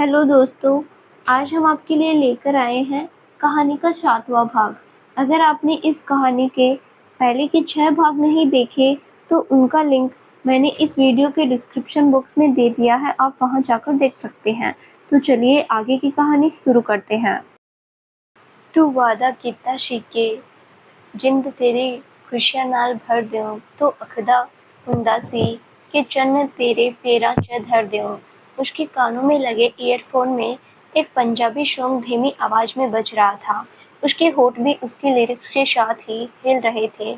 Hello दोस्तों, आज हम आपके लिए लेकर आए हैं कहानी का 7वां भाग। अगर आपने इस कहानी के पहले के 6 भाग नहीं देखे तो उनका लिंक मैंने इस वीडियो के डिस्क्रिप्शन बॉक्स में दे दिया है, आप वहां जाकर देख सकते हैं। तो चलिए आगे की कहानी शुरू करते हैं। तू वादा किता शिके जिंद तेरी खुशियां नाल भर देऊं, तो अखदा हुंदा सी कि चन्न तेरे पैरां च धर देऊं। उसके कानों में लगे ईयरफोन में एक पंजाबी सॉन्ग धीमी आवाज में बज रहा था। उसके होठ भी उसके लिरिक्स के साथ ही हिल रहे थे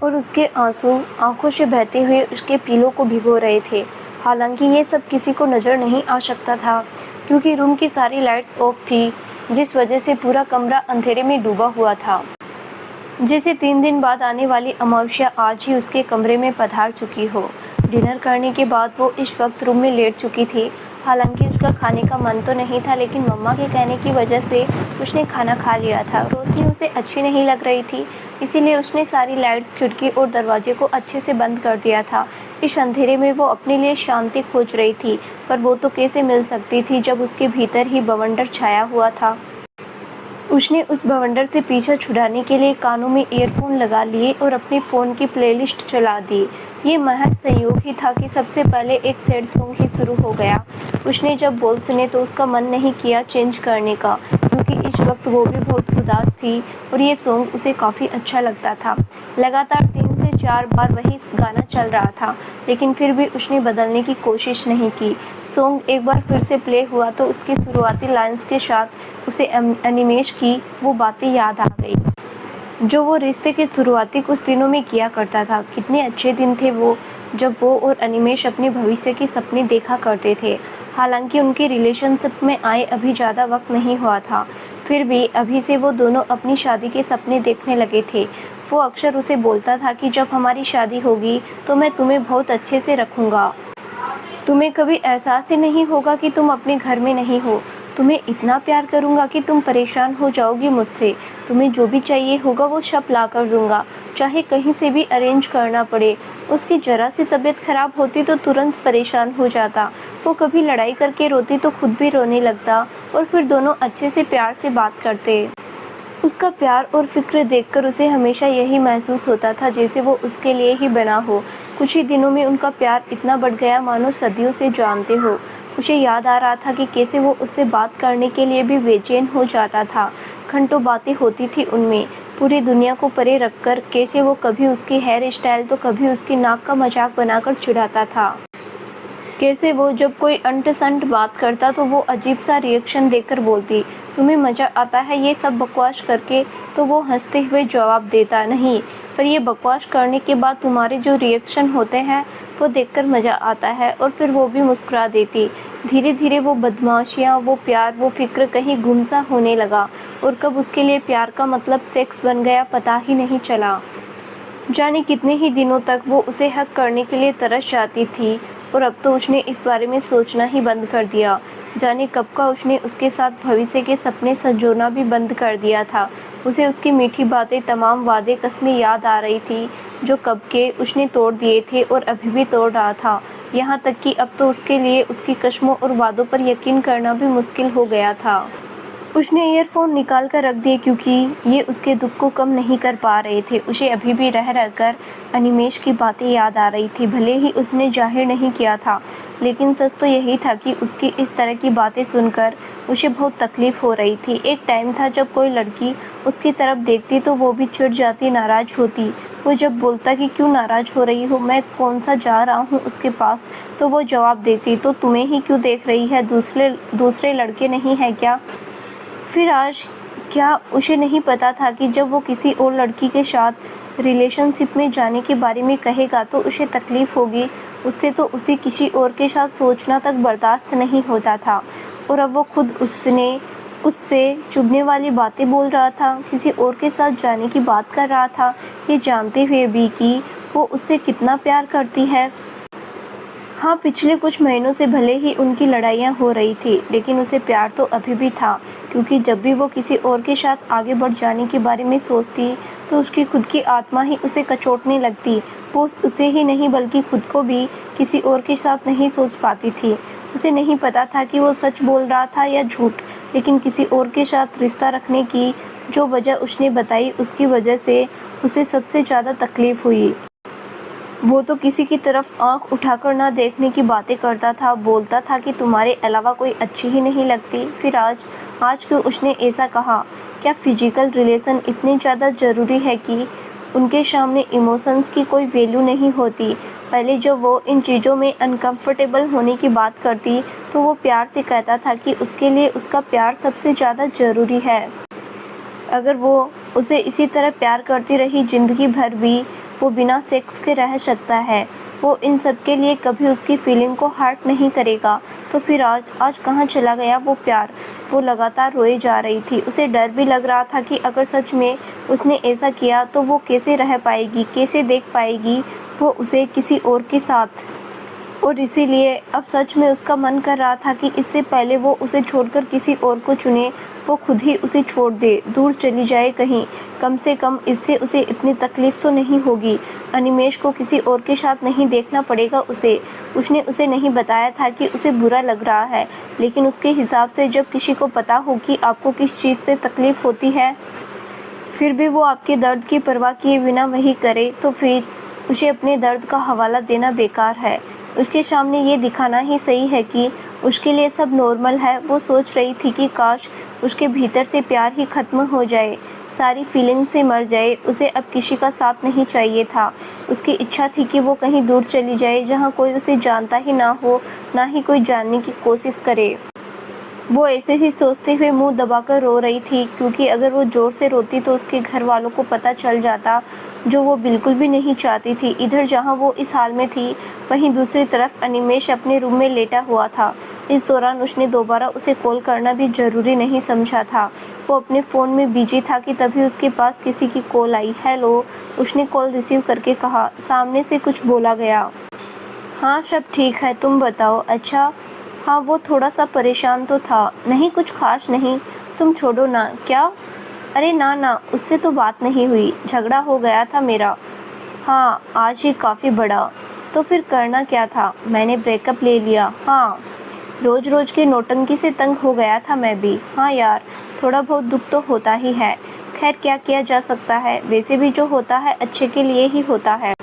और उसके आंसू आंखों से बहते हुए उसके पीलों को भिगो रहे थे। हालांकि ये सब किसी को नजर नहीं आ सकता था क्योंकि रूम की सारी लाइट्स ऑफ थी, जिस वजह से पूरा कमरा अंधेरे में डूबा हुआ था। जैसे 3 दिन बाद आने वाली अमावस्या आज ही उसके कमरे में पधार चुकी हो। डिनर करने के बाद वो इस वक्त रूम में लेट चुकी थी। हालांकि उसका खाने का मन तो नहीं था, लेकिन मम्मा के कहने की वजह से उसने खाना खा लिया था। रोशनी उसे अच्छी नहीं लग रही थी, इसीलिए उसने सारी लाइट्स, खिड़की और दरवाजे को अच्छे से बंद कर दिया था। इस अंधेरे में वो अपने लिए शांति खोज रही थी, पर वो तो कैसे मिल सकती थी जब उसके भीतर ही बवंडर छाया हुआ था। उसने उस बवंडर से पीछा छुड़ाने के लिए कानों में ईयरफोन लगा लिए और अपने फ़ोन की प्लेलिस्ट चला दी। ये महज संयोग ही था कि सबसे पहले एक सैड सॉन्ग ही शुरू हो गया। उसने जब बोल सुने तो उसका मन नहीं किया चेंज करने का, क्योंकि इस वक्त वो भी बहुत उदास थी और ये सॉन्ग उसे काफ़ी अच्छा लगता था। लगातार 3 से 4 बार वही गाना चल रहा था, लेकिन फिर भी उसने बदलने की कोशिश नहीं की। सॉन्ग एक बार फिर से प्ले हुआ तो उसकी शुरुआती लाइंस के साथ उसे अनिमेश की वो बातें याद आ गई जो वो रिश्ते के शुरुआती कुछ दिनों में किया करता था। कितने अच्छे दिन थे वो, जब वो और अनिमेश अपने भविष्य के सपने देखा करते थे। हालांकि उनके रिलेशनशिप में आए अभी ज़्यादा वक्त नहीं हुआ था, फिर भी अभी से वो दोनों अपनी शादी के सपने देखने लगे थे। वो अक्सर उसे बोलता था कि जब हमारी शादी होगी तो मैं तुम्हें बहुत अच्छे से रखूँगा। तुम्हें कभी एहसास ही नहीं होगा कि तुम अपने घर में नहीं हो। तुम्हें इतना प्यार करूँगा कि तुम परेशान हो जाओगी मुझसे। तुम्हें जो भी चाहिए होगा वो सब ला कर दूँगा, चाहे कहीं से भी अरेंज करना पड़े। उसकी ज़रा सी तबीयत खराब होती तो तुरंत परेशान हो जाता। वो कभी लड़ाई करके रोती तो खुद भी रोने लगता और फिर दोनों अच्छे से प्यार से बात करते। उसका प्यार और फिक्र देखकर उसे हमेशा यही महसूस होता था जैसे वो उसके लिए ही बना हो। कुछ ही दिनों में उनका प्यार इतना बढ़ गया मानो सदियों से जानते हो। उसे याद आ रहा था कि कैसे वो उससे बात करने के लिए भी बेचैन हो जाता था। घंटों बातें होती थी उनमें, पूरी दुनिया को परे रखकर। कैसे वो कभी उसकी हेयर स्टाइल तो कभी उसकी नाक का मजाक बनाकर चिढ़ाता था। कैसे वो जब कोई अंट-संट बात करता तो वो अजीब सा रिएक्शन देकर बोलती, तुम्हें मज़ा आता है ये सब बकवास करके? तो वो हंसते हुए जवाब देता, नहीं, पर ये बकवास करने के बाद तुम्हारे जो रिएक्शन होते हैं वो देखकर मज़ा आता है। और फिर वो भी मुस्कुरा देती। धीरे धीरे वो बदमाशियाँ, वो प्यार, वो फिक्र कहीं गुमसा होने लगा और कब उसके लिए प्यार का मतलब सेक्स बन गया पता ही नहीं चला। जाने कितने ही दिनों तक वो उसे हक करने के लिए तरस जाती थी और अब तो उसने इस बारे में सोचना ही बंद कर दिया। जाने कब का उसने उसके साथ भविष्य के सपने संजोना भी बंद कर दिया था। उसे उसकी मीठी बातें, तमाम वादे कस्में याद आ रही थी जो कब के उसने तोड़ दिए थे और अभी भी तोड़ रहा था। यहाँ तक कि अब तो उसके लिए उसकी कस्मों और वादों पर यकीन करना भी मुश्किल हो गया था। उसने ईयरफोन निकाल कर रख दिए क्योंकि ये उसके दुख को कम नहीं कर पा रहे थे। उसे अभी भी रह रहकर अनिमेश की बातें याद आ रही थी। भले ही उसने जाहिर नहीं किया था, लेकिन सच तो यही था कि उसकी इस तरह की बातें सुनकर उसे बहुत तकलीफ़ हो रही थी। एक टाइम था जब कोई लड़की उसकी तरफ देखती तो वो भी चिढ़ जाती, नाराज़ होती। वो जब बोलता कि क्यों नाराज़ हो रही हो, मैं कौन सा जा रहा हूँ उसके पास, तो वो जवाब देती, तो तुम्हें ही क्यों देख रही है, दूसरे लड़के नहीं हैं क्या? फिर आज क्या उसे नहीं पता था कि जब वो किसी और लड़की के साथ रिलेशनशिप में जाने के बारे में कहेगा तो उसे तकलीफ़ होगी। उससे तो उसे किसी और के साथ सोचना तक बर्दाश्त नहीं होता था और अब वो खुद उससे चुभने वाली बातें बोल रहा था, किसी और के साथ जाने की बात कर रहा था, ये जानते हुए भी कि वो उससे कितना प्यार करती है। हाँ, पिछले कुछ महीनों से भले ही उनकी लड़ाइयाँ हो रही थी, लेकिन उसे प्यार तो अभी भी था, क्योंकि जब भी वो किसी और के साथ आगे बढ़ जाने के बारे में सोचती तो उसकी खुद की आत्मा ही उसे कचोटने लगती। वो उसे ही नहीं बल्कि खुद को भी किसी और के साथ नहीं सोच पाती थी। उसे नहीं पता था कि वो सच बोल रहा था या झूठ, लेकिन किसी और के साथ रिश्ता रखने की जो वजह उसने बताई उसकी वजह से उसे सबसे ज़्यादा तकलीफ़ हुई। वो तो किसी की तरफ आंख उठाकर ना देखने की बातें करता था, बोलता था कि तुम्हारे अलावा कोई अच्छी ही नहीं लगती। फिर आज क्यों उसने ऐसा कहा? क्या फिजिकल रिलेशन इतने ज़्यादा ज़रूरी है कि उनके सामने इमोशंस की कोई वैल्यू नहीं होती? पहले जब वो इन चीज़ों में अनकंफर्टेबल होने की बात करती तो वो प्यार से कहता था कि उसके लिए उसका प्यार सबसे ज़्यादा ज़रूरी है। अगर वो उसे इसी तरह प्यार करती रही ज़िंदगी भर भी, वो बिना सेक्स के रह सकता है। वो इन सब के लिए कभी उसकी फीलिंग को हर्ट नहीं करेगा। तो फिर आज कहाँ चला गया वो प्यार? वो लगातार रोए जा रही थी। उसे डर भी लग रहा था कि अगर सच में उसने ऐसा किया तो वो कैसे रह पाएगी, कैसे देख पाएगी वो उसे किसी और के साथ। और इसीलिए अब सच में उसका मन कर रहा था कि इससे पहले वो उसे छोड़कर किसी और को चुने, वो खुद ही उसे छोड़ दे, दूर चली जाए कहीं। कम से कम इससे उसे इतनी तकलीफ़ तो नहीं होगी। अनिमेष को किसी और के साथ नहीं देखना पड़ेगा उसे। उसने उसे नहीं बताया था कि उसे बुरा लग रहा है, लेकिन उसके हिसाब से जब किसी को पता हो कि आपको किस चीज़ से तकलीफ़ होती है, फिर भी वो आपके दर्द की परवाह किए बिना वही करे, तो फिर उसे अपने दर्द का हवाला देना बेकार है। उसके सामने ये दिखाना ही सही है कि उसके लिए सब नॉर्मल है। वो सोच रही थी कि काश उसके भीतर से प्यार ही ख़त्म हो जाए, सारी फीलिंग से मर जाए। उसे अब किसी का साथ नहीं चाहिए था। उसकी इच्छा थी कि वो कहीं दूर चली जाए जहाँ कोई उसे जानता ही ना हो, ना ही कोई जानने की कोशिश करे। वो ऐसे ही सोचते हुए मुंह दबाकर रो रही थी, क्योंकि अगर वो ज़ोर से रोती तो उसके घर वालों को पता चल जाता, जो वो बिल्कुल भी नहीं चाहती थी। इधर जहाँ वो इस हाल में थी, वहीं दूसरी तरफ अनिमेष अपने रूम में लेटा हुआ था। इस दौरान उसने दोबारा उसे कॉल करना भी ज़रूरी नहीं समझा था। वो अपने फ़ोन में बिजी था कि तभी उसके पास किसी की कॉल आई। हेलो, उसने कॉल रिसीव करके कहा। सामने से कुछ बोला गया। हाँ, सब ठीक है, तुम बताओ। अच्छा, हाँ, वो थोड़ा सा परेशान तो था। नहीं, कुछ खास नहीं, तुम छोड़ो ना। क्या? अरे ना ना, उससे तो बात नहीं हुई, झगड़ा हो गया था मेरा। हाँ, आज ही काफ़ी बड़ा। तो फिर करना क्या था? मैंने ब्रेकअप ले लिया। हाँ, रोज़ रोज़ की नौटंकी से तंग हो गया था मैं भी। हाँ यार, थोड़ा बहुत दुख तो होता ही है। खैर, क्या किया जा सकता है, वैसे भी जो होता है अच्छे के लिए ही होता है।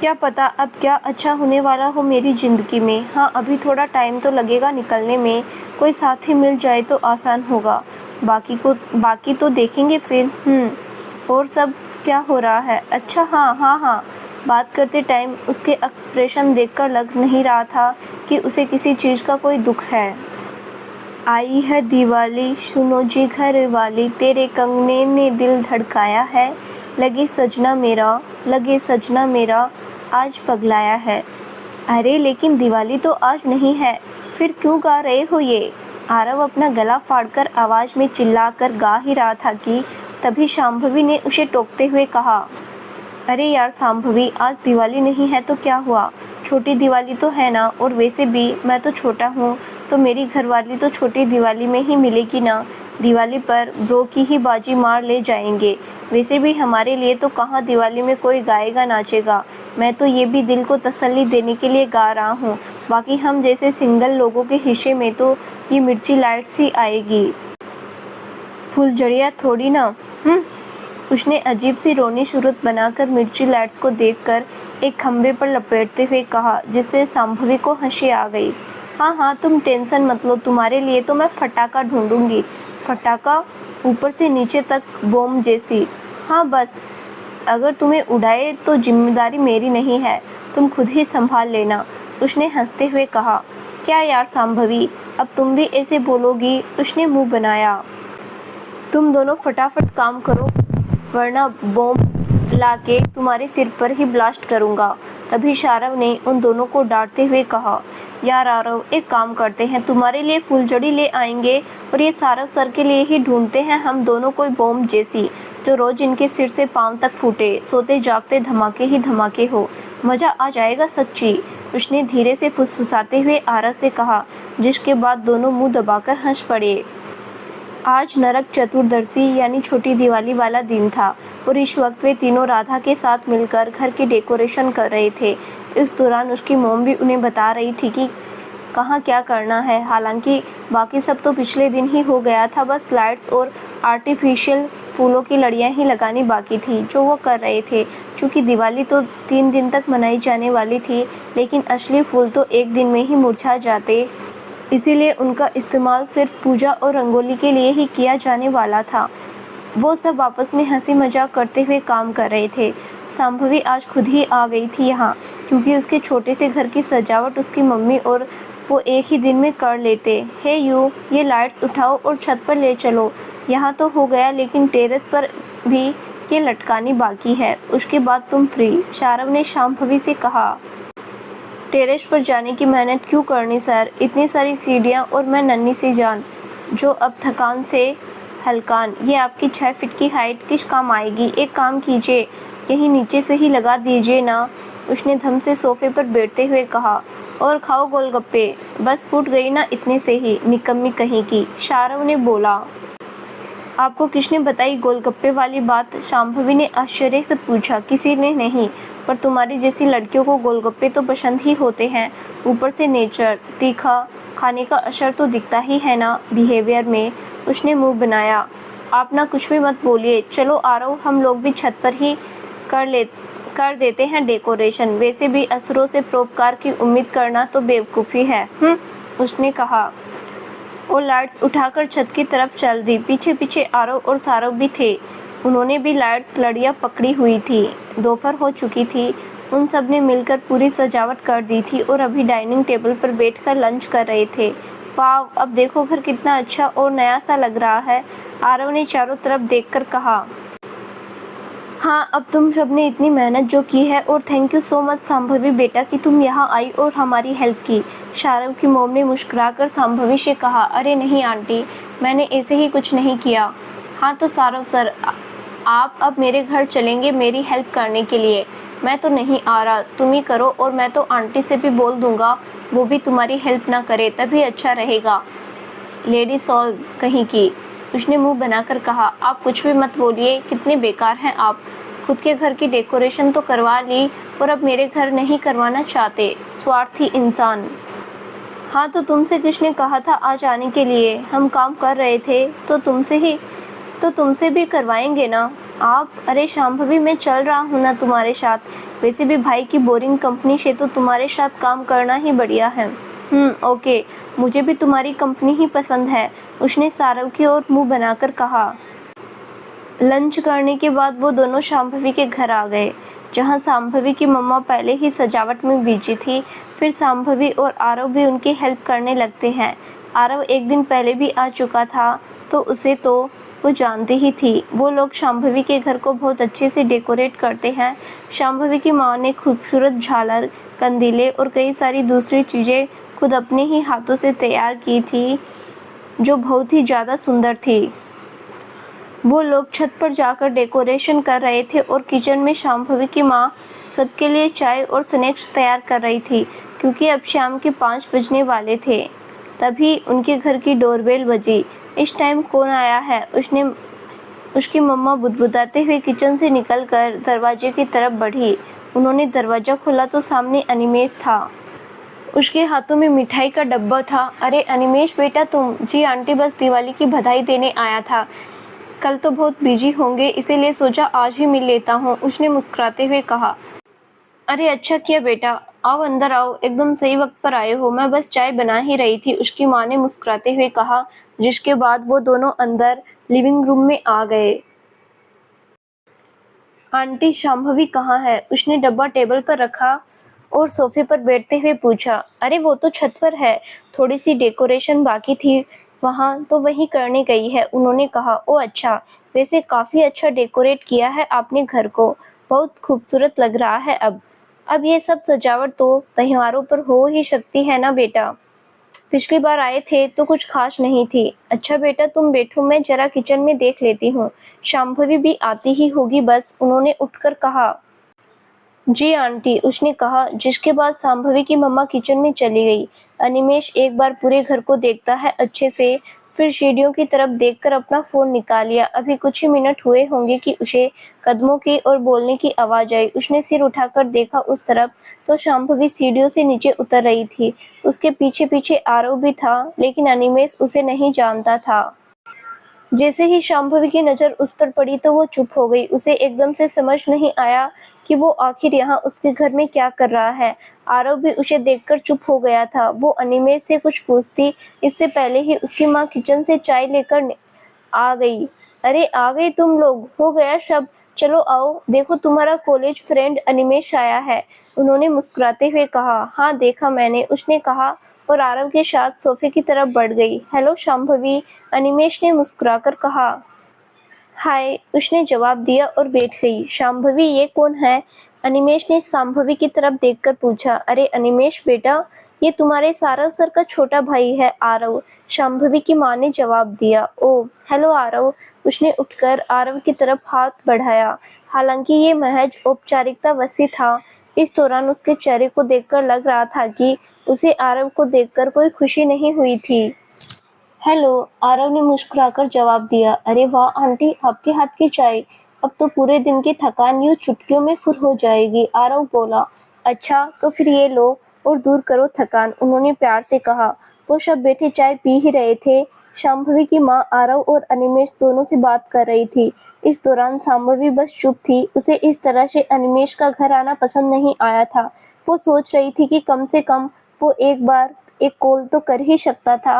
क्या पता अब क्या अच्छा होने वाला हो मेरी ज़िंदगी में। हाँ, अभी थोड़ा टाइम तो लगेगा निकलने में, कोई साथी मिल जाए तो आसान होगा। बाकी तो देखेंगे फिर। और सब क्या हो रहा है? अच्छा, हाँ हाँ हाँ। बात करते टाइम उसके एक्सप्रेशन देखकर लग नहीं रहा था कि उसे किसी चीज़ का कोई दुख है। आई है दिवाली, सुनो जी घर वाली, तेरे कंगने ने दिल धड़काया है। लगे सजना मेरा आज पगलाया है। अरे लेकिन दिवाली तो आज नहीं है, फिर क्यों गा रहे हो ये? आरव अपना गला फाड़कर आवाज़ में चिल्लाकर गा ही रहा था कि तभी शांभवी ने उसे टोकते हुए कहा, अरे यार शांभवी, आज दिवाली नहीं है तो क्या हुआ? छोटी दिवाली तो है ना, और वैसे भी मैं तो छोटा हूँ, तो मेरी घरवाली तो छोटी दिवाली में ही मिलेगी ना। दिवाली पर ब्रो की ही बाजी मार ले जाएंगे। वैसे भी हमारे लिए तो कहाँ दिवाली में कोई गाएगा नाचेगा। मैं तो ये भी दिल को तसल्ली देने के लिए गा रहा हूँ। बाकी हम जैसे सिंगल लोगों के हिस्से में तो ये मिर्ची लाइट्स ही आएगी, फुलझड़ियाँ थोड़ी ना। उसने अजीब सी रोनी सूरत बनाकर मिर्ची लाइट्स को देखकर एक खंबे पर लपेटते हुए कहा, जिससे शांभवी को हंसी आ गई। हाँ हाँ, तुम टेंशन मत लो, तुम्हारे लिए तो मैं फटाका ढूंढूंगी। फटाका? ऊपर से नीचे तक बॉम्ब जैसी? हाँ बस, अगर तुम्हें उड़ाए तो जिम्मेदारी मेरी नहीं है, तुम खुद ही संभाल लेना। उसने हंसते हुए कहा। क्या यार शांभवी, अब तुम भी ऐसे बोलोगी? उसने मुंह बनाया। तुम दोनों फटाफट काम करो, वरना बॉम्ब लाके तुम्हारे सिर पर ही ब्लास्ट करूँगा। तभी शारव ने उन दोनों को डांटते हुए कहा, यार आरव, एक काम करते हैं, तुम्हारे लिए फुलझड़ी ले आएंगे और ये सारव सर के लिए ही ढूंढते हैं हम दोनों कोई बॉम्ब जैसी, जो रोज़ इनके सिर से पाँव तक फूटे, सोते जागते धमाके ही धमाके हो। मज़ा आ जाएगा सच्ची। उसने धीरे से फुसफुसाते हुए आरव से कहा, जिसके बाद दोनों मुँह दबाकर हंस पड़े। आज नरक चतुर्दशी यानी छोटी दिवाली वाला दिन था और इस वक्त वे तीनों राधा के साथ मिलकर घर की डेकोरेशन कर रहे थे। इस दौरान उसकी मॉम भी उन्हें बता रही थी कि कहाँ क्या करना है। हालांकि बाकी सब तो पिछले दिन ही हो गया था, बस लाइट्स और आर्टिफिशियल फूलों की लड़ियाँ ही लगानी बाकी थी जो वो कर रहे थे। क्योंकि दिवाली तो 3 दिन तक मनाई जाने वाली थी, लेकिन असली फूल तो एक दिन में ही मुरझा जाते, इसीलिए उनका इस्तेमाल सिर्फ पूजा और रंगोली के लिए ही किया जाने वाला था। वो सब आपस में हंसी मजाक करते हुए काम कर रहे थे। शांभवी आज खुद ही आ गई थी यहाँ, क्योंकि उसके छोटे से घर की सजावट उसकी मम्मी और वो एक ही दिन में कर लेते। हे यू, ये लाइट्स उठाओ और छत पर ले चलो। यहाँ तो हो गया, लेकिन टेरेस पर भी ये लटकानी बाकी है, उसके बाद तुम फ्री, शारव ने शांभवी से कहा। टेरेस पर जाने की मेहनत क्यों करनी सर, इतनी सारी सीढ़ियाँ और मैं नन्ही सी जान जो अब थकान से हलकान। ये आपकी 6 फीट की हाइट किस काम आएगी। एक काम कीजिए, यहीं नीचे से ही लगा दीजिए ना, उसने धम से सोफे पर बैठते हुए कहा। और खाओ गोलगप्पे, बस फूट गई ना इतने से ही, निकम्मी कहीं की, शारव ने बोला। आपको किसने बताई गोलगप्पे वाली बात, शांभवी ने आश्चर्य से पूछा। किसी ने नहीं, पर तुम्हारी जैसी लड़कियों को गोलगप्पे तो पसंद ही होते हैं। ऊपर से नेचर, तीखा खाने का असर तो दिखता ही है ना बिहेवियर में, उसने मुंह बनाया। आप ना कुछ भी मत बोलिए, चलो आरव, हम लोग भी छत पर ही कर देते हैं डेकोरेशन। वैसे भी असरों से परोपकार की उम्मीद करना तो बेवकूफ़ी है। उसने कहा और लाइट्स उठाकर छत की तरफ चल दी। पीछे पीछे आरव और सारव भी थे, उन्होंने भी लाइट्स लड़ियाँ पकड़ी हुई थी। दोपहर हो चुकी थी, उन सब ने मिलकर पूरी सजावट कर दी थी और अभी डाइनिंग टेबल पर बैठकर लंच कर रहे थे। वाह, अब देखो घर कितना अच्छा और नया सा लग रहा है, आरव ने चारों तरफ देखकर कहा। हाँ, अब तुम सब ने इतनी मेहनत जो की है, और thank you so much Shambhavi बेटा कि तुम यहाँ आई और हमारी हेल्प की। शारव की मोम ने मुस्कुराकर शांभवी से कहा। अरे नहीं आंटी, मैंने ऐसे ही कुछ नहीं किया। हाँ तो सारव सर, आप अब मेरे घर चलेंगे मेरी हेल्प करने के लिए। मैं तो नहीं आ रहा, तुम ही करो, और मैं तो आंटी से भी बोल दूंगा वो भी तुम्हारी हेल्प ना करे, तभी अच्छा रहेगा। लेडी सॉल कहीं की, उसने मुंह बनाकर कहा। आप कुछ भी मत बोलिए, कितने बेकार हैं आप। खुद के घर की डेकोरेशन तो करवा ली और अब मेरे घर नहीं करवाना चाहते, स्वार्थी इंसान। हाँ तो तुमसे किसने कहा था आज आने के लिए, हम काम कर रहे थे तो तुमसे भी करवाएंगे ना आप। अरे शांभवी, मैं चल रहा हूँ ना तुम्हारे साथ, वैसे भी भाई की बोरिंग कंपनी से तो तुम्हारे साथ काम करना ही बढ़िया है। ओके, मुझे भी तुम्हारी कंपनी ही पसंद है, उसने सारव की ओर मुंह बनाकर कहा। लंच करने के बाद वो दोनों शांभवी के घर आ गए, जहाँ शांभवी की मम्मा पहले ही सजावट में बिजी थी। फिर शांभवी और आरव भी उनकी हेल्प करने लगते हैं। आरव एक दिन पहले भी आ चुका था, तो उसे तो वो जानती ही थी। वो लोग शांभवी के घर को बहुत अच्छे से डेकोरेट करते हैं। शांभवी की माँ ने खूबसूरत झालर, कंदीले और कई सारी दूसरी चीज़ें खुद अपने ही हाथों से तैयार की थी, जो बहुत ही ज़्यादा सुंदर थी। वो लोग छत पर जाकर डेकोरेशन कर रहे थे और किचन में शांभवी की माँ सबके लिए चाय और स्नैक्स तैयार कर रही थी, क्योंकि अब शाम के 5 बजने वाले थे। तभी उनके घर की डोरबेल बजी। इस टाइम कौन आया है, उसकी मम्मा बुदबुदाते हुए किचन से निकलकर दरवाजे की तरफ बढ़ी। उन्होंने दरवाज़ा खोला तो सामने अनिमेश था। उसके हाथों में मिठाई का डब्बा था। अरे अनिमेश बेटा तुम? जी आंटी, बस दिवाली की बधाई देने आया था, कल तो बहुत बिजी होंगे इसीलिए सोचा आज ही मिल लेता हूँ, उसने मुस्कुराते हुए कहा। अरे अच्छा किया बेटा, आओ अंदर आओ, एकदम सही वक्त पर आए हो, मैं बस चाय बना ही रही थी, उसकी माँ ने मुस्कुराते हुए कहा। जिसके बाद वो दोनों अंदर लिविंग रूम में आ गए। आंटी शांभवी कहाँ है, उसने डब्बा टेबल पर रखा और सोफे पर बैठते हुए पूछा। अरे वो तो छत पर है, थोड़ी सी डेकोरेशन बाकी थी वहाँ, तो वही करने गई है, उन्होंने कहा। ओ अच्छा, वैसे काफ़ी अच्छा डेकोरेट किया है आपने घर को, बहुत खूबसूरत लग रहा है। अब ये सब सजावट तो त्योहारों पर हो ही सकती है ना बेटा, पिछली बार आए थे तो कुछ खास नहीं थी। अच्छा बेटा तुम बैठो, मैं जरा किचन में देख लेती हूँ, शांभवी भी आती ही होगी बस, उन्होंने उठकर कहा। जी आंटी, उसने कहा, जिसके बाद शांभवी की मम्मा किचन में चली गई। अनिमेश एक बार पूरे घर को देखता है अच्छे से, फिर सीढ़ियों की तरफ देखकर अपना फ़ोन निकाल लिया। अभी कुछ ही मिनट हुए होंगे कि उसे कदमों की और बोलने की आवाज़ आई। उसने सिर उठाकर देखा उस तरफ तो शांभवी सीढ़ियों से नीचे उतर रही थी। उसके पीछे-पीछे आरव भी था, लेकिन अनिमेष उसे नहीं जानता था। जैसे ही शांभवी की नज़र उस पर पड़ी तो वो चुप हो गई। उसे एकदम से समझ नहीं आया कि वो आखिर यहाँ उसके घर में क्या कर रहा है। आरव भी उसे देखकर चुप हो गया था। वो अनिमेष से कुछ पूछती इससे पहले ही उसकी माँ किचन से चाय लेकर आ गई। अरे आ गए तुम लोग, हो गया सब। चलो आओ, देखो तुम्हारा कॉलेज फ्रेंड अनिमेष आया है, उन्होंने मुस्कुराते हुए कहा। हाँ देखा मैंने, उसने कहा और आरव के साथ सोफे की तरफ बढ़ गई। हेलो शांभवी, अनिमेष ने मुस्कुराकर कहा। हाय, उसने जवाब दिया और बैठ गई। शांभवी ये कौन है? अनिमेष ने शांभवी की तरफ देखकर पूछा। अरे अनिमेष बेटा, ये तुम्हारे सारव सर का छोटा भाई है आरव, शांभवी की माँ ने जवाब दिया। ओह हेलो आरव, उसने उठकर आरव की तरफ हाथ बढ़ाया। हालांकि ये महज औपचारिकता वसी था, इस दौरान उसके चेहरे को देखकर लग रहा था कि उसे आरव को देखकर कोई खुशी नहीं हुई थी। हेलो, आरव ने मुस्कुराकर जवाब दिया। अरे वाह आंटी, आपके हाथ की चाय, अब तो पूरे दिन की थकान यूं चुटकियों में फुर हो जाएगी, आरव बोला। अच्छा तो फिर ये लो और दूर करो थकान, उन्होंने प्यार से कहा। वो सब बैठे चाय पी ही रहे थे। शांभवी की माँ आरव और अनिमेष दोनों से बात कर रही थी। इस दौरान शांभवी बस चुप थी। उसे इस तरह से अनिमेष का घर आना पसंद नहीं आया था। वो सोच रही थी कि कम से कम वो एक बार एक कॉल तो कर ही सकता था।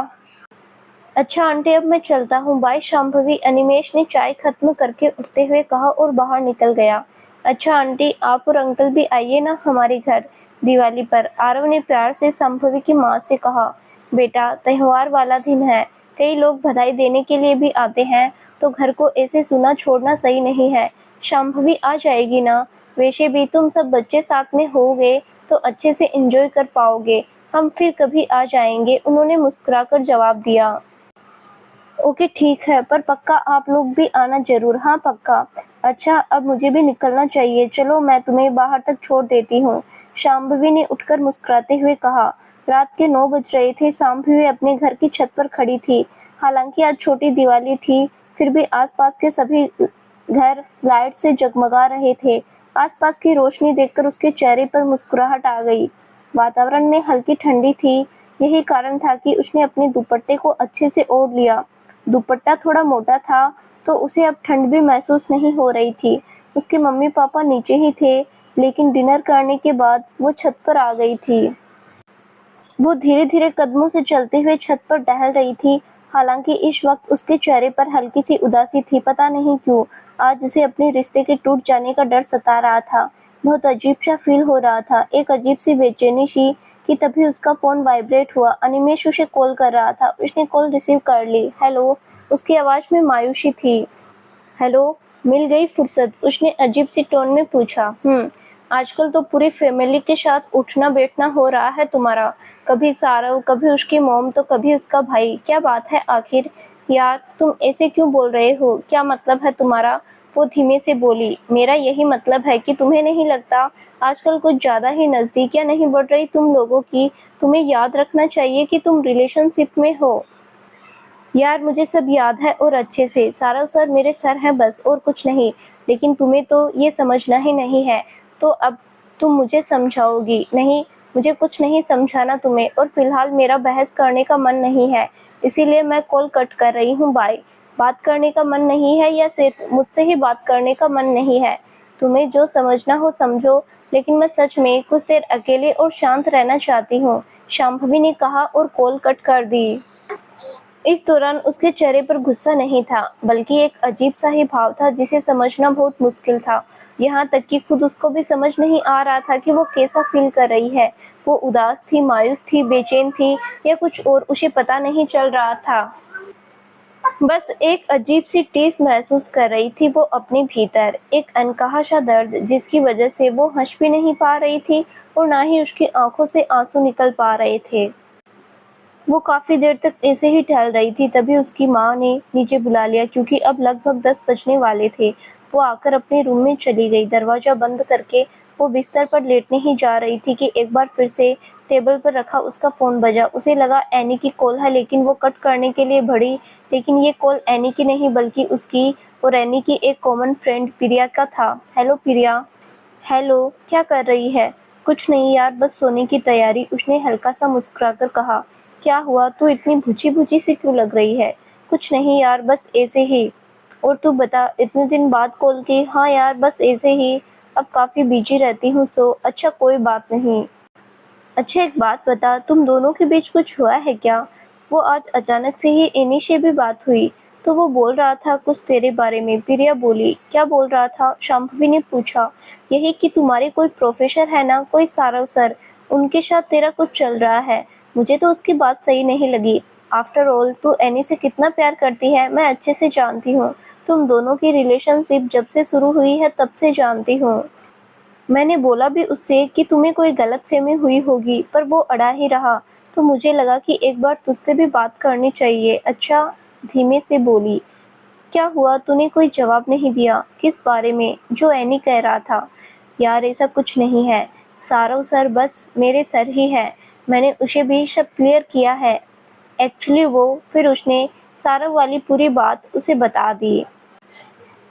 अच्छा आंटी, अब मैं चलता हूँ, बाय शांभवी, अनिमेष ने चाय खत्म करके उठते हुए कहा और बाहर निकल गया। अच्छा आंटी, आप और अंकल भी आइए ना हमारे घर दिवाली पर, आरव ने प्यार से शांभवी की माँ से कहा। बेटा त्योहार वाला दिन है, कई लोग बधाई देने के लिए भी आते हैं, तो घर को ऐसे सुना छोड़ना सही नहीं है। शांभवी आ जाएगी ना, वैसे भी तुम सब बच्चे साथ में होगे तो अच्छे से एंजॉय कर पाओगे, हम फिर कभी आ जाएंगे, उन्होंने मुस्कुराकर जवाब दिया। ओके ठीक है, पर पक्का आप लोग भी आना जरूर। हाँ पक्का। अच्छा अब मुझे भी निकलना चाहिए, चलो मैं तुम्हें बाहर तक छोड़ देती हूँ, शांभवी ने उठकर मुस्कुराते हुए कहा। रात के 9 बज रहे थे। शांभवी अपने घर की छत पर खड़ी थी। हालांकि आज छोटी दिवाली थी, फिर भी आसपास के सभी घर लाइट से जगमगा रहे थे। आसपास की रोशनी देखकर उसके चेहरे पर मुस्कुराहट आ गई। वातावरण में हल्की ठंडी थी, यही कारण था कि उसने अपने दुपट्टे को अच्छे से ओढ़ लिया। दुपट्टा थोड़ा मोटा था तो उसे अब ठंड भी महसूस नहीं हो रही थी। उसके मम्मी पापा नीचे ही थे, लेकिन डिनर करने के बाद वो छत पर आ गई थी। वो धीरे धीरे कदमों से चलते हुए छत पर टहल रही थी। हालांकि इस वक्त उसके चेहरे पर हल्की सी उदासी थी, पता नहीं क्यों आज उसे अपने रिश्ते के टूट जाने का डर सता रहा था। बहुत अजीब सा फील हो रहा था, एक अजीब सी बेचैनी सी कि तभी उसका फोन वाइब्रेट हुआ। अनिमेष उसे कॉल कर रहा था। उसने कॉल रिसीव कर ली। हेलो, उसकी आवाज में मायूसी थी। हेलो, मिल गई फुर्सत, उसने अजीब सी टोन में पूछा। आजकल तो पूरी फैमिली के साथ उठना बैठना हो रहा है तुम्हारा, कभी सारव, कभी उसकी मॉम, तो कभी उसका भाई, क्या बात है आखिर? यार तुम ऐसे क्यों बोल रहे हो, क्या मतलब है तुम्हारा? वो धीमे से बोली। मेरा यही मतलब है कि तुम्हें नहीं लगता आजकल कुछ ज्यादा ही नजदीकियां नहीं बढ़ रही तुम लोगों की? तुम्हें याद रखना चाहिए कि तुम रिलेशनशिप में हो। यार मुझे सब याद है और अच्छे से, सारा सर मेरे सर है बस और कुछ नहीं, लेकिन तुम्हें तो ये समझना ही नहीं है, तो अब तुम मुझे समझाओगी? नहीं, मुझे कुछ नहीं समझाना तुम्हें, और फिलहाल मेरा बहस करने का मन नहीं है, इसीलिए मैं कॉल कट कर रही हूँ, बाय। बात करने का मन नहीं है या सिर्फ मुझसे ही बात करने का मन नहीं है? तुम्हें जो समझना हो समझो, लेकिन मैं सच में कुछ देर अकेले और शांत रहना चाहती हूँ, शांभवी ने कहा और कॉल कट कर दी। इस दौरान उसके चेहरे पर गुस्सा नहीं था, बल्कि एक अजीब सा ही भाव था जिसे समझना बहुत मुश्किल था। यहाँ तक कि खुद उसको भी समझ नहीं आ रहा था कि वो कैसा फील कर रही है। वो उदास थी, मायूस थी, बेचैन थी या कुछ और, उसे पता नहीं चल रहा था। बस एक अजीब सी टीस महसूस कर रही थी वो अपने भीतर, एक अनकहा सा दर्द जिसकी वजह से वो हंस भी नहीं पा रही थी और ना ही उसकी आंखों से आंसू निकल पा रहे थे। वो काफी देर तक ऐसे ही टहल रही थी, तभी उसकी माँ ने नीचे बुला लिया क्योंकि अब लगभग 10 बजने वाले थे। वो आकर अपने रूम में चली गई। दरवाजा बंद करके वो बिस्तर पर लेटने ही जा रही थी कि एक बार फिर से टेबल पर रखा उसका फ़ोन बजा। उसे लगा एनी की कॉल है, लेकिन वो कट करने के लिए बढ़ी, लेकिन ये कॉल एनी की नहीं बल्कि उसकी और एनी की एक कॉमन फ्रेंड प्रिया का था। हेलो प्रिया। हेलो, क्या कर रही है? कुछ नहीं यार, बस सोने की तैयारी, उसने हल्का सा मुस्कुराकर कहा। क्या हुआ, तू इतनी भूची-भूची सी क्यों लग रही है? कुछ नहीं यार, बस ऐसे ही। और तू बता, इतने दिन बाद कॉल की? हाँ यार, बस ऐसे ही, अब काफ़ी बिजी रहती हूँ तो। अच्छा, कोई बात नहीं। अच्छा एक बात बता, तुम दोनों के बीच कुछ हुआ है क्या? वो आज अचानक से ही एनी से भी बात हुई, तो वो बोल रहा था कुछ तेरे बारे में। प्रिया बोली। क्या बोल रहा था? शांभवी ने पूछा। यही कि तुम्हारे कोई प्रोफेसर है ना, कोई सारव सर, उनके साथ तेरा कुछ चल रहा है। मुझे तो उसकी बात सही नहीं लगी। आफ्टर ऑल तू एनी से कितना प्यार करती है मैं अच्छे से जानती हूँ। तुम दोनों की रिलेशनशिप जब से शुरू हुई है तब से जानती हूँ। मैंने बोला भी उससे कि तुम्हें कोई गलतफहमी हुई होगी, पर वो अड़ा ही रहा, तो मुझे लगा कि एक बार तुझसे भी बात करनी चाहिए। अच्छा, धीमे से बोली। क्या हुआ, तूने कोई जवाब नहीं दिया? किस बारे में? जो एनी कह रहा था। यार ऐसा कुछ नहीं है, सारव सर बस मेरे सर ही है, मैंने उसे भी सब क्लियर किया है। एक्चुअली वो, फिर उसने सारव वाली पूरी बात उसे बता दी।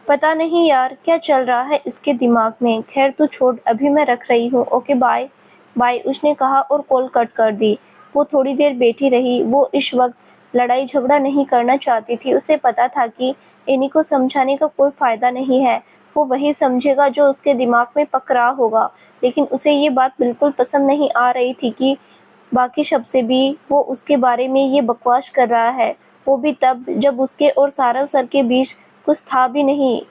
पता नहीं यार क्या चल रहा है इसके दिमाग में। खैर तू छोड़, अभी मैं रख रही हूँ। Okay bye. बाय उसने कहा और कॉल कट कर दी। वो थोड़ी देर बैठी रही। वो इस वक्त लड़ाई झगड़ा नहीं करना चाहती थी। उसे पता था कि एनी को समझाने का कोई फ़ायदा नहीं है, वो वही समझेगा जो उसके दिमाग में पक रहा होगा। लेकिन उसे ये बात बिल्कुल पसंद नहीं आ रही थी कि बाकी सबसे भी वो उसके बारे में ये बकवास कर रहा है, वो भी तब जब उसके और सारव सर के बीच कुछ था भी नहीं।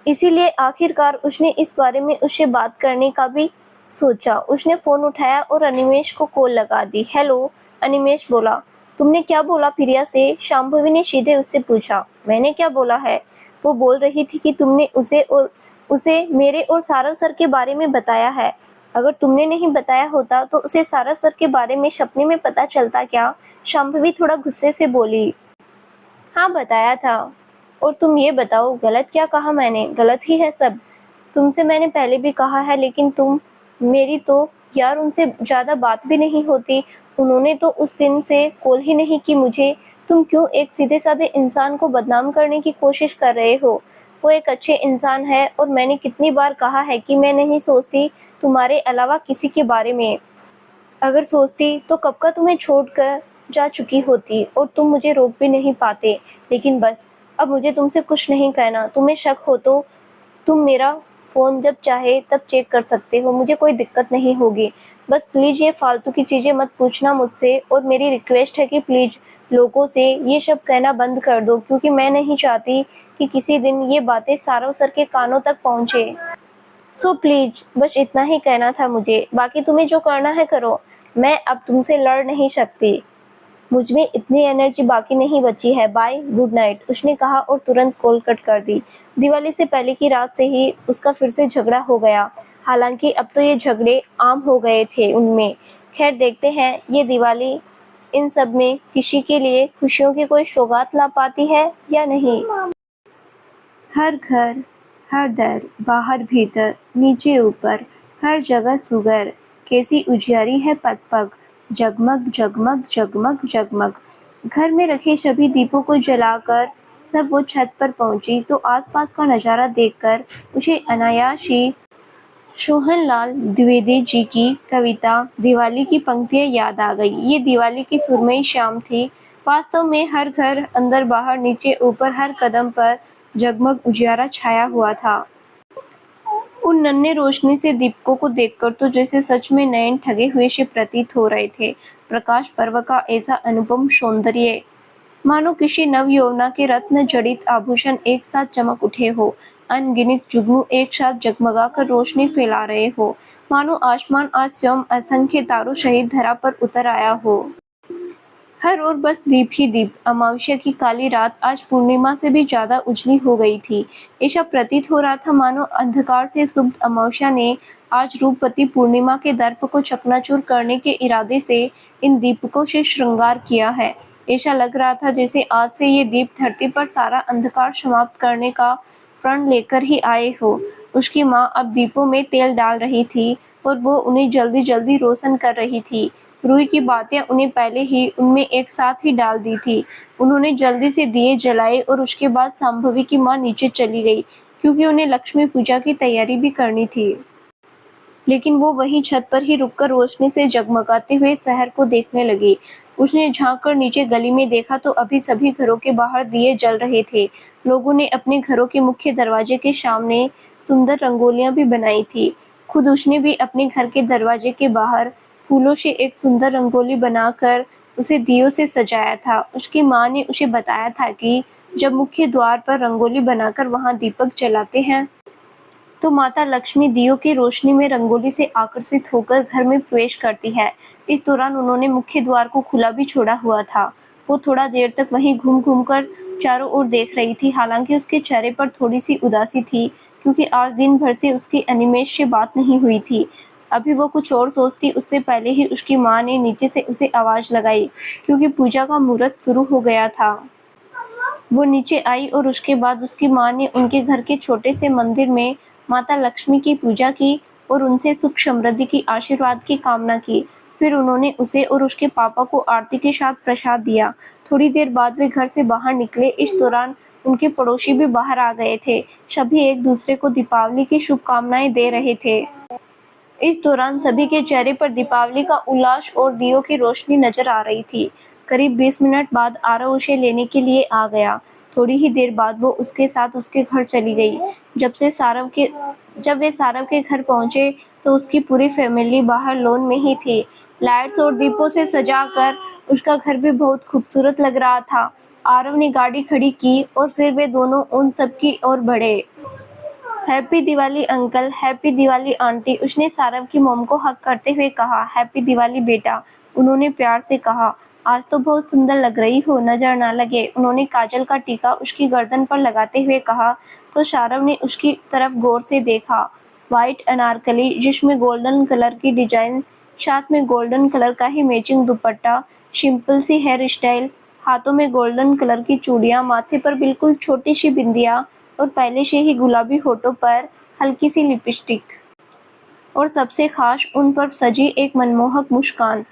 इसीलिए आखिरकार उसने इस बारे में उससे बात करने का भी सोचा। उसने फ़ोन उठाया और अनिमेष को कॉल लगा दी। हेलो, अनिमेष बोला। तुमने क्या बोला प्रिया से? शांभवी ने सीधे उससे पूछा। मैंने क्या बोला है? वो बोल रही थी कि तुमने उसे मेरे और सारव सर के बारे में बताया है। अगर तुमने नहीं बताया होता तो उसे सारव सर के बारे में सपने में पता चलता क्या? शांभवी थोड़ा गुस्से से बोली। हाँ बताया था। और तुम ये बताओ, गलत क्या कहा मैंने? गलत ही है सब। तुमसे मैंने पहले भी कहा है, लेकिन तुम मेरी तो यार उनसे ज़्यादा बात भी नहीं होती। उन्होंने तो उस दिन से कॉल ही नहीं की मुझे। तुम क्यों एक सीधे साधे इंसान को बदनाम करने की कोशिश कर रहे हो? वो एक अच्छे इंसान है और मैंने कितनी बार कहा है कि मैं नहीं सोचती तुम्हारे अलावा किसी के बारे में। अगर सोचती तो कब का तुम्हें छोड़कर जा चुकी होती और तुम मुझे रोक भी नहीं पाते। लेकिन बस, अब मुझे तुमसे कुछ नहीं कहना। तुम्हें शक हो तो तुम मेरा फ़ोन जब चाहे तब चेक कर सकते हो, मुझे कोई दिक्कत नहीं होगी। बस प्लीज़ ये फालतू की चीज़ें मत पूछना मुझसे, और मेरी रिक्वेस्ट है कि प्लीज़ लोगों से ये सब कहना बंद कर दो, क्योंकि मैं नहीं चाहती कि किसी दिन ये बातें सारव सर के कानों तक पहुँचे। सो प्लीज बस इतना ही कहना था मुझे, बाकी तुम्हें जो करना है करो। मैं अब तुमसे लड़ नहीं सकती, मुझमें इतनी एनर्जी बाकी नहीं बची है। बाय, गुड नाइट उसने कहा और तुरंत कॉल कट कर दी। दिवाली से पहले की रात से ही उसका फिर से झगड़ा हो गया। हालांकि अब तो ये झगड़े आम हो गए थे उनमें। खैर देखते हैं ये दिवाली इन सब में किसी के लिए खुशियों की कोई सौगात ला पाती है या नहीं। हर घर, हर दर, बाहर भीतर, नीचे ऊपर, हर जगह सुगर, कैसी उजियारी है पग पग, जगमग जगमग जगमग जगमग। घर में रखे सभी दीपों को जलाकर सब वो छत पर पहुंची तो आसपास का नज़ारा देखकर उसे अनायास ही सोहनलाल द्विवेदी जी की कविता दिवाली की पंक्तियाँ याद आ गई। ये दिवाली की सुरमई शाम थी। वास्तव में हर घर, अंदर बाहर, नीचे ऊपर, हर कदम पर जगमग उजियारा छाया हुआ था। उन नन्हे रोशनी से दीपकों को देखकर तो जैसे सच में नयन ठगे हुए से प्रतीत हो रहे थे। प्रकाश पर्व का ऐसा अनुपम सौंदर्य, मानो किसी नव यौवना के रत्न जड़ित आभूषण एक साथ चमक उठे हो, अनगिनत जुगनू एक साथ जगमगाकर रोशनी फैला रहे हो, मानो आसमान आज स्वयं असंख्य तारों सहित धरा पर उतर आया हो। हर ओर बस दीप ही दीप। अमावस्या की काली रात आज पूर्णिमा से भी ज्यादा उजली हो गई थी। ऐसा प्रतीत हो रहा था मानो अंधकार से सुप्त अमावस्या ने आज रूपवती पूर्णिमा के दर्प को चकनाचूर करने के इरादे से इन दीपकों से श्रृंगार किया है। ऐसा लग रहा था जैसे आज से ये दीप धरती पर सारा अंधकार समाप्त करने का प्रण लेकर ही आए हो। उसकी माँ अब दीपों में तेल डाल रही थी। और वो उन्हें जल्दी जल्दी रोशन कर रही थी। रूही की बातें उन्हें पहले ही उनमें एक साथ ही डाल दी थी। उन्होंने जल्दी से दिए जलाए और उसके बाद शांभवी की माँ नीचे चली गई, क्योंकि उन्हें लक्ष्मी पूजा की तैयारी भी करनी थी। लेकिन वो वहीं छत पर ही रुककर रोशनी से जगमगाते हुए शहर को देखने लगी। उसने झांककर नीचे गली में देखा तो अभी सभी घरों के बाहर दिए जल रहे थे। लोगों ने अपने घरों के मुख्य दरवाजे के सामने सुंदर रंगोलियां भी बनाई थी। खुद उसने भी अपने घर के दरवाजे के बाहर फूलों से एक सुंदर रंगोली बनाकर उसे दियों से सजाया था। उसकी माँ ने उसे बताया था कि जब मुख्य द्वार पर रंगोली बनाकर वहां दीपक जलाते हैं तो माता लक्ष्मी दियों की रोशनी में रंगोली से आकर्षित होकर घर में प्रवेश करती है। इस दौरान उन्होंने मुख्य द्वार को खुला भी छोड़ा हुआ था। वो थोड़ा देर तक वहीं घूम घूम कर चारों ओर देख रही थी। हालांकि उसके चेहरे पर थोड़ी सी उदासी थी, क्योंकि आज दिन भर से उसकी अनिमेष से बात नहीं हुई थी। अभी वो कुछ और सोचती उससे पहले ही उसकी माँ ने नीचे से उसे आवाज लगाई, क्योंकि पूजा का मुहूर्त शुरू हो गया था। वो नीचे आई और उसके बाद उसकी माँ ने उनके घर के छोटे से मंदिर में माता लक्ष्मी की पूजा की और उनसे सुख समृद्धि की आशीर्वाद की कामना की। फिर उन्होंने उसे और उसके पापा को आरती के साथ प्रसाद दिया। थोड़ी देर बाद वे घर से बाहर निकले। इस दौरान उनके पड़ोसी भी बाहर आ गए थे। सभी एक दूसरे को दीपावली की शुभकामनाएं दे रहे थे। इस दौरान सभी के चेहरे पर दीपावली का उल्लास और दियों की रोशनी नजर आ रही थी। करीब 20 मिनट बाद आरव उसे लेने के लिए आ गया। थोड़ी ही देर बाद वो उसके साथ उसके घर चली गई। जब वे सारव के घर पहुंचे तो उसकी पूरी फैमिली बाहर लॉन में ही थी। लाइट्स और दीपों से सजाकर उसका घर भी बहुत खूबसूरत लग रहा था। आरव ने गाड़ी खड़ी की और फिर वे दोनों उन सब की ओर बढ़े। Happy Diwali uncle, happy Diwali aunty, उसने सारव की मॉम को हक करते हुए कहा। हैप्पी दिवाली बेटा, उन्होंने प्यार से कहा। आज तो बहुत सुंदर लग रही हो, नजर ना लगे, उन्होंने काजल का टीका उसकी गर्दन पर लगाते हुए कहा। तो सारव ने उसकी तरफ गौर से देखा। व्हाइट अनारकली जिसमें गोल्डन कलर की डिजाइन, साथ में गोल्डन कलर का ही matching dupatta, simple see here style, हाथों में गोल्डन कलर की चूड़ियां, माथे पर बिल्कुल छोटी सी बिंदिया और पहले से ही गुलाबी होठों पर हल्की सी लिपस्टिक, और सबसे खास उन पर सजी एक मनमोहक मुस्कान।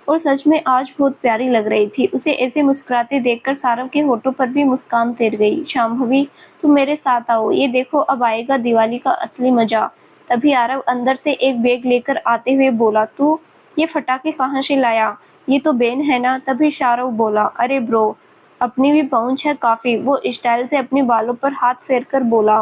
और सच में आज बहुत प्यारी लग रही थी। उसे ऐसे मुस्कुराते देखकर सारव के होठों पर भी मुस्कान तैर गई। शांभवी, तुम मेरे साथ आओ, ये देखो अब आएगा दिवाली का असली मजा। तभी आरव अंदर से एक बैग लेकर आते हुए बोला, तू ये फटाके कहाँ से लाया? ये तो बेन है ना? तभी सारव बोला, अरे ब्रो, अपनी भी पहुंच है काफी। वो स्टाइल से अपने बालों पर हाथ फेरकर बोला,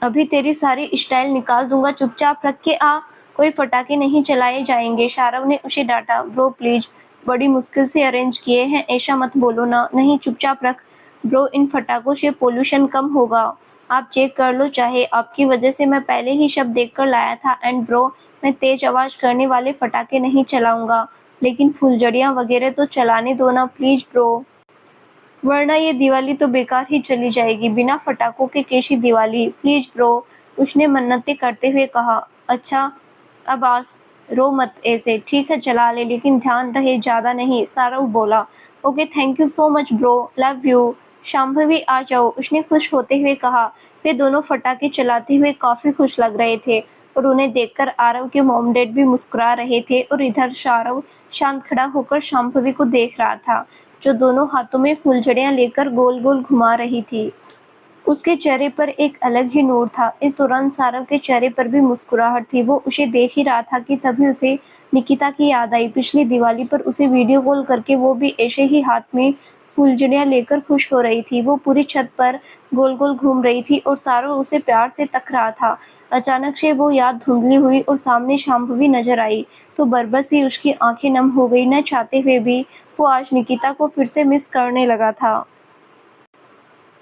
अभी तेरी सारी स्टाइल निकाल दूंगा, चुपचाप रख के आ, कोई फटाके नहीं चलाए जाएंगे। सारव ने उसे डांटा, ब्रो प्लीज, बड़ी मुश्किल से अरेंज किए हैं, ऐसा मत बोलो ना। नहीं, चुपचाप रख ब्रो, इन फटाकों से पोल्यूशन कम होगा। आप चेक कर लो चाहे, आपकी वजह से मैं पहले ही सब देख कर लाया था। एंड ब्रो, मैं तेज आवाज करने वाले फटाके नहीं चलाऊंगा, लेकिन फुलझड़ियाँ वगैरह तो चलाने दो ना प्लीज ब्रो, वरना ये दिवाली तो बेकार ही चली जाएगी। बिना फटाकों के कैसी दिवाली, प्लीज ब्रो, उसने मन्नतें करते हुए कहा। अच्छा, अब आज रो मत ऐसे, ठीक है चला ले, लेकिन ध्यान रहे ज्यादा नहीं, सारव बोला। Okay, thank you so much bro, love you. Shambhavi आ जाओ, उसने खुश होते हुए कहा। वे दोनों फटाके चलाते हुए काफी खुश लग रहे थे और उन्हें देखकर आरव के मॉम डैड भी मुस्कुरा रहे थे। और इधर सारव शांत खड़ा होकर शांभवी को देख रहा था, जो दोनों हाथों में फुलझड़ियां लेकर गोल गोल घुमा रही थी। उसके चेहरे पर एक अलग ही नूर था। इस दौरान सारव के चेहरे पर भी मुस्कुराहट थी। वो उसे देख ही रहा था कि तभी उसे निकिता की याद आई। पिछली दिवाली पर उसे वीडियो कॉल करके वो भी ऐसे ही हाथ में फुलझड़ियां लेकर खुश हो रही थी। वो पूरी छत पर गोल गोल घूम रही थी और सारव उसे प्यार से तक रहा था। अचानक से वो याद धुंधली हुई और सामने शांभवी नजर आई तो बरबस ही उसकी आंखें नम हो गई। न चाहते हुए भी वो आज निकिता को फिर से मिस करने लगा था।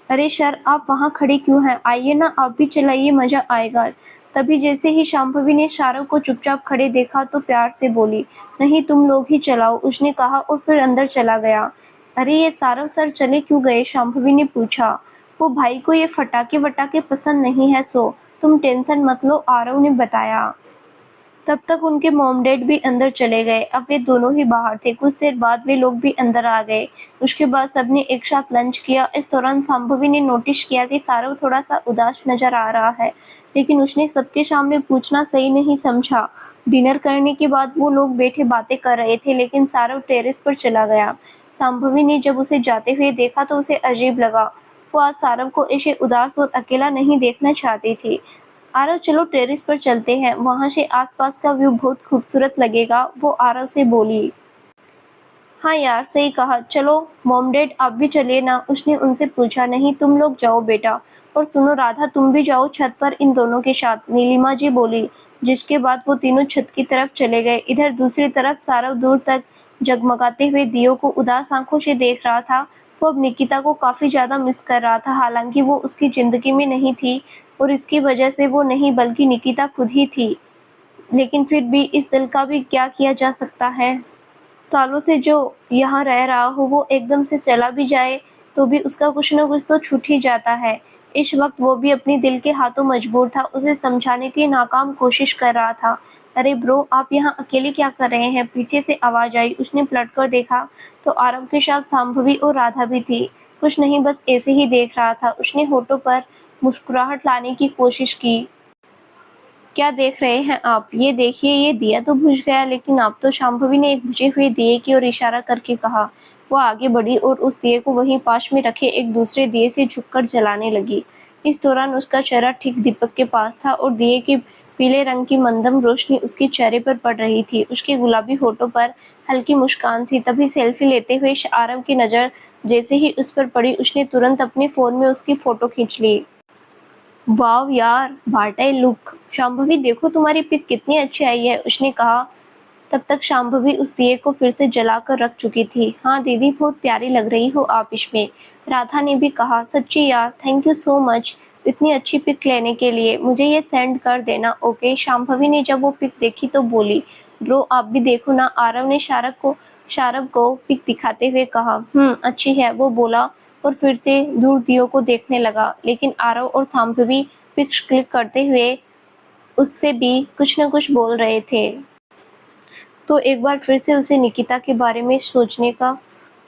अरे सर, आप वहाँ खड़े क्यों हैं? आइए ना, आप भी चलाइए, मजा आएगा। तभी जैसे ही शांभवी ने सारव को चुपचाप खड़े देखा तो प्यार से बोली, नहीं तुम लोग ही चलाओ, उसने कहा और फिर अंदर चला गया। अरे ये सारव सर चले क्यों गए? शांभवी ने पूछा। वो भाई को ये फटाके वटाके पसंद नहीं है, सो तुम टेंशन मत लो, आरव ने बताया। तब तक उनके मॉम डैड भी अंदर चले गए। अब वे दोनों ही बाहर थे। कुछ देर बाद वे लोग भी अंदर आ गए। उसके बाद सबने एक साथ लंच किया। इस दौरान शांभवी ने नोटिस किया कि सारव थोड़ा सा उदास नजर आ रहा है, लेकिन उसने सबके सामने पूछना सही नहीं समझा। डिनर करने के बाद वो लोग बैठे बातें कर रहे थे, लेकिन सारव टेरेस पर चला गया। शांभवी ने जब उसे जाते हुए देखा तो उसे अजीब लगा। वो आज सारव को ऐसे उदास और अकेला नहीं देखना चाहती थी। आरव, चलो टेरेस पर चलते हैं, वहां से आसपास का व्यू बहुत खूबसूरत लगेगा, वो आरव से बोली। हाँ यार, सही कहा, चलो मॉम डैड आप भी चलिए ना, उसने उनसे पूछा। नहीं, तुम लोग जाओ बेटा। और सुनो राधा, तुम भी जाओ छत पर इन दोनों के साथ, नीलिमा जी बोली। जिसके बाद वो तीनों छत की तरफ चले गए। इधर दूसरी तरफ सारव दूर तक जगमगाते हुए दियों को उदास आंखों से देख रहा था। वो अब निकिता को काफी ज्यादा मिस कर रहा था। हालांकि वो उसकी जिंदगी में नहीं थी और इसकी वजह से वो नहीं बल्कि निकिता खुद ही थी, लेकिन फिर भी इस दिल का भी क्या किया जा सकता है। सालों से जो यहाँ रह रहा हो वो एकदम से चला भी जाए तो भी उसका कुछ न कुछ तो छूट ही जाता है। इस वक्त वो भी अपने दिल के हाथों मजबूर था, उसे समझाने की नाकाम कोशिश कर रहा था। अरे ब्रो, आप यहाँ अकेले क्या कर रहे हैं? पीछे से आवाज आई। उसने पलट कर देखा तो आरव के साथ शांभवी और राधा भी थी। कुछ नहीं, बस ऐसे ही देख रहा था। उसने होठों पर मुस्कुराहट लाने की कोशिश की। क्या देख रहे हैं आप? ये देखिए, ये दिया तो बुझ गया, लेकिन आप तो। शांभवी ने एक बुझे हुए दिए की ओर इशारा करके कहा। वो आगे बढ़ी और उस दिए को वहीं पास में रखे एक दूसरे दिए से झुककर जलाने लगी। इस दौरान उसका चेहरा ठीक दीपक के पास था और दिए की पीले रंग की मंदम रोशनी उसके चेहरे पर पड़ रही थी। उसके गुलाबी होठों पर हल्की मुस्कान थी। तभी सेल्फी लेते हुए आरव की नजर जैसे ही उस पर पड़ी, उसने तुरंत अपने फोन में उसकी फोटो खींच ली। वाव यार, भाटाई लुक। शांभवी देखो तुम्हारी पिक कितनी अच्छी आई है, उसने कहा। तब तक शांभवी उस दिए को फिर से जलाकर रख चुकी थी। हाँ दीदी, बहुत प्यारी लग रही हो आप इसमें, राधा ने भी कहा। सच्ची यार, थैंक यू सो मच इतनी अच्छी पिक लेने के लिए। मुझे ये सेंड कर देना, ओके? शांभवी ने जब वो पिक देखी तो बोली। ब्रो आप भी देखो ना, आरव ने शारव को पिक दिखाते हुए कहा। अच्छी है, वो बोला और फिर से दूर दियों को देखने लगा। लेकिन आरव और शांभवी पिक्स क्लिक करते हुए उससे भी कुछ न कुछ बोल रहे थे। तो एक बार फिर से उसे निकिता के बारे में सोचने का